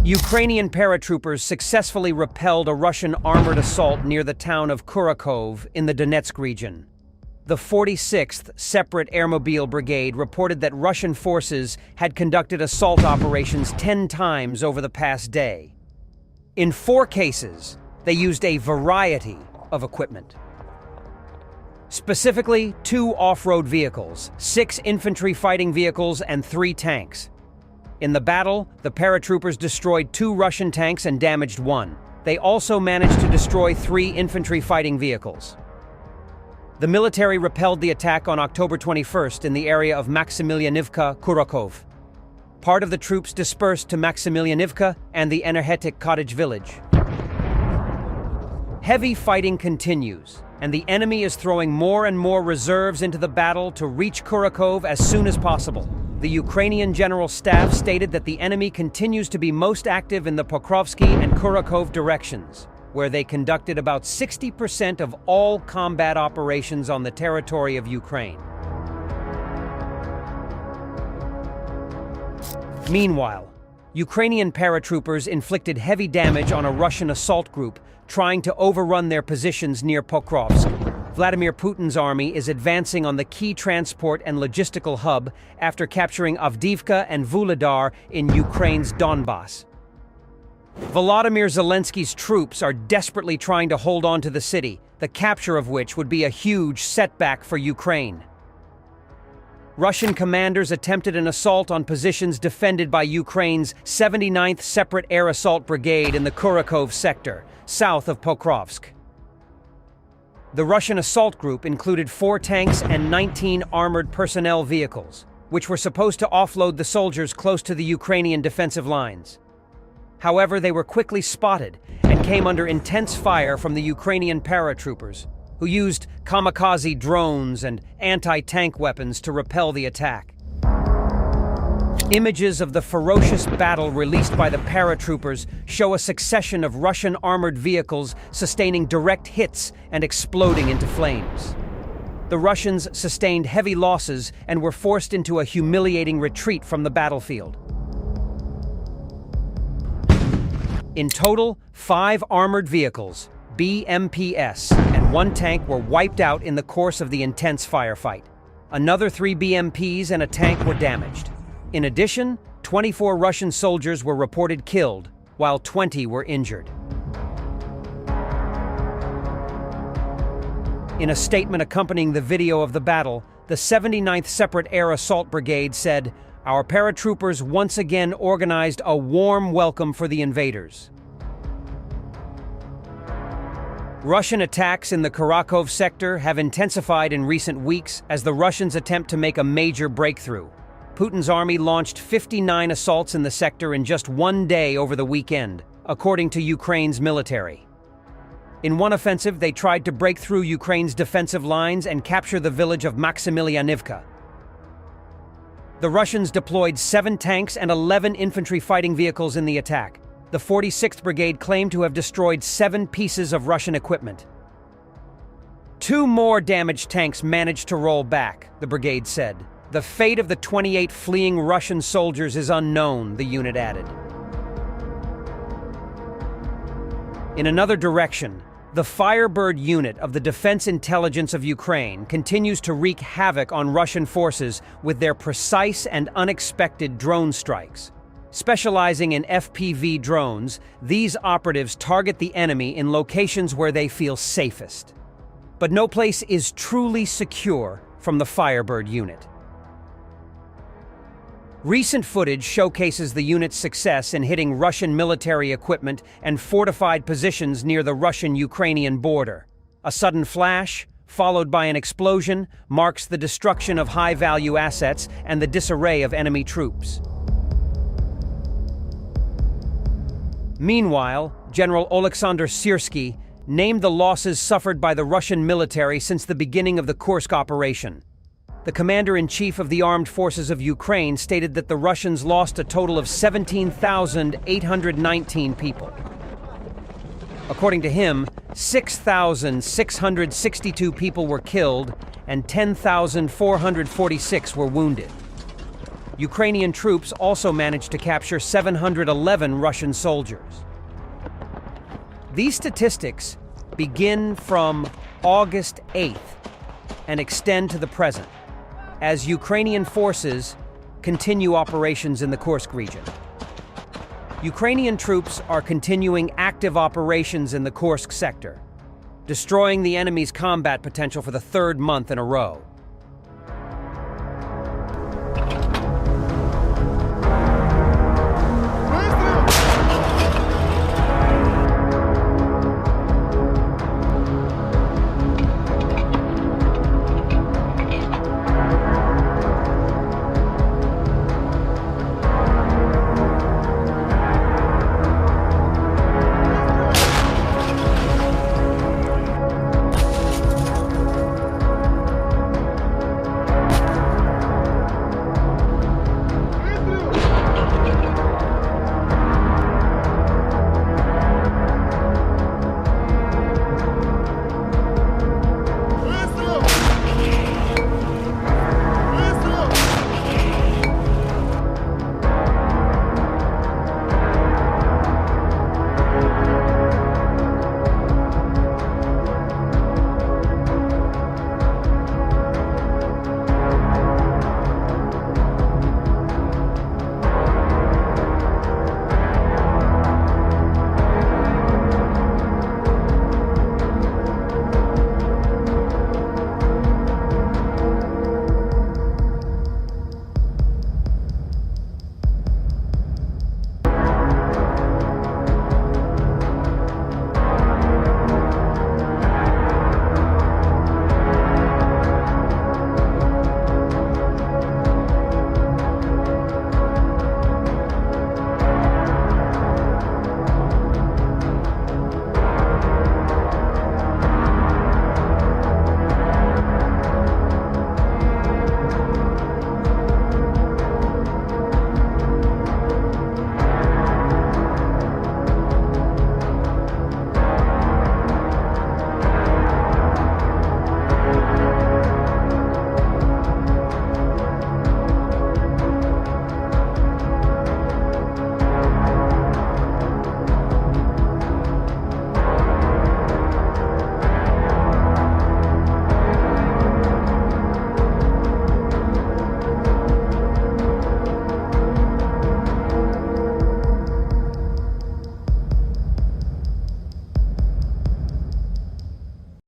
Ukrainian paratroopers successfully repelled a Russian armored assault near the town of Kurakov in the Donetsk region. The 46th Separate Airmobile Brigade reported that Russian forces had conducted assault operations 10 times over the past day. In 4 cases, they used a variety of equipment. Specifically, 2 off-road vehicles, 6 infantry fighting vehicles, and 3 tanks. In the battle, the paratroopers destroyed 2 Russian tanks and damaged 1. They also managed to destroy 3 infantry fighting vehicles. The military repelled the attack on October 21st in the area of Maximilianivka, Kurakov. Part of the troops dispersed to Maximilianivka and the Energetic Cottage village. Heavy fighting continues, and the enemy is throwing more and more reserves into the battle to reach Kurakov as soon as possible. The Ukrainian General Staff stated that the enemy continues to be most active in the Pokrovsk and Kurakov directions, where they conducted about 60% of all combat operations on the territory of Ukraine. Meanwhile, Ukrainian paratroopers inflicted heavy damage on a Russian assault group trying to overrun their positions near Pokrovsk. Vladimir Putin's army is advancing on the key transport and logistical hub after capturing Avdiivka and Vuhledar in Ukraine's Donbass. Volodymyr Zelensky's troops are desperately trying to hold on to the city, the capture of which would be a huge setback for Ukraine. Russian commanders attempted an assault on positions defended by Ukraine's 79th Separate Air Assault Brigade in the Kurakov sector, south of Pokrovsk. The Russian assault group included 4 tanks and 19 armored personnel vehicles, which were supposed to offload the soldiers close to the Ukrainian defensive lines. However, they were quickly spotted and came under intense fire from the Ukrainian paratroopers, who used kamikaze drones and anti-tank weapons to repel the attack. Images of the ferocious battle released by the paratroopers show a succession of Russian armored vehicles sustaining direct hits and exploding into flames. The Russians sustained heavy losses and were forced into a humiliating retreat from the battlefield. In total, 5 armored vehicles, BMPs, and 1 tank were wiped out in the course of the intense firefight. Another 3 BMPs and a tank were damaged. In addition, 24 Russian soldiers were reported killed, while 20 were injured. In a statement accompanying the video of the battle, the 79th Separate Air Assault Brigade said, "Our paratroopers once again organized a warm welcome for the invaders." Russian attacks in the Kurakov sector have intensified in recent weeks as the Russians attempt to make a major breakthrough. Putin's army launched 59 assaults in the sector in just 1 day over the weekend, according to Ukraine's military. In one offensive, they tried to break through Ukraine's defensive lines and capture the village of Maximilianivka. The Russians deployed 7 tanks and 11 infantry fighting vehicles in the attack. The 46th Brigade claimed to have destroyed 7 pieces of Russian equipment. 2 more damaged tanks managed to roll back, the brigade said. The fate of the 28 fleeing Russian soldiers is unknown, the unit added. In another direction, the Firebird unit of the Defense Intelligence of Ukraine continues to wreak havoc on Russian forces with their precise and unexpected drone strikes. Specializing in FPV drones, these operatives target the enemy in locations where they feel safest. But no place is truly secure from the Firebird unit. Recent footage showcases the unit's success in hitting Russian military equipment and fortified positions near the Russian-Ukrainian border. A sudden flash, followed by an explosion, marks the destruction of high-value assets and the disarray of enemy troops. Meanwhile, General Oleksandr Syrsky named the losses suffered by the Russian military since the beginning of the Kursk operation. The commander-in-chief of the armed forces of Ukraine stated that the Russians lost a total of 17,819 people. According to him, 6,662 people were killed and 10,446 were wounded. Ukrainian troops also managed to capture 711 Russian soldiers. These statistics begin from August 8th and extend to the present, as Ukrainian forces continue operations in the Kursk region. Ukrainian troops are continuing active operations in the Kursk sector, destroying the enemy's combat potential for the third month in a row.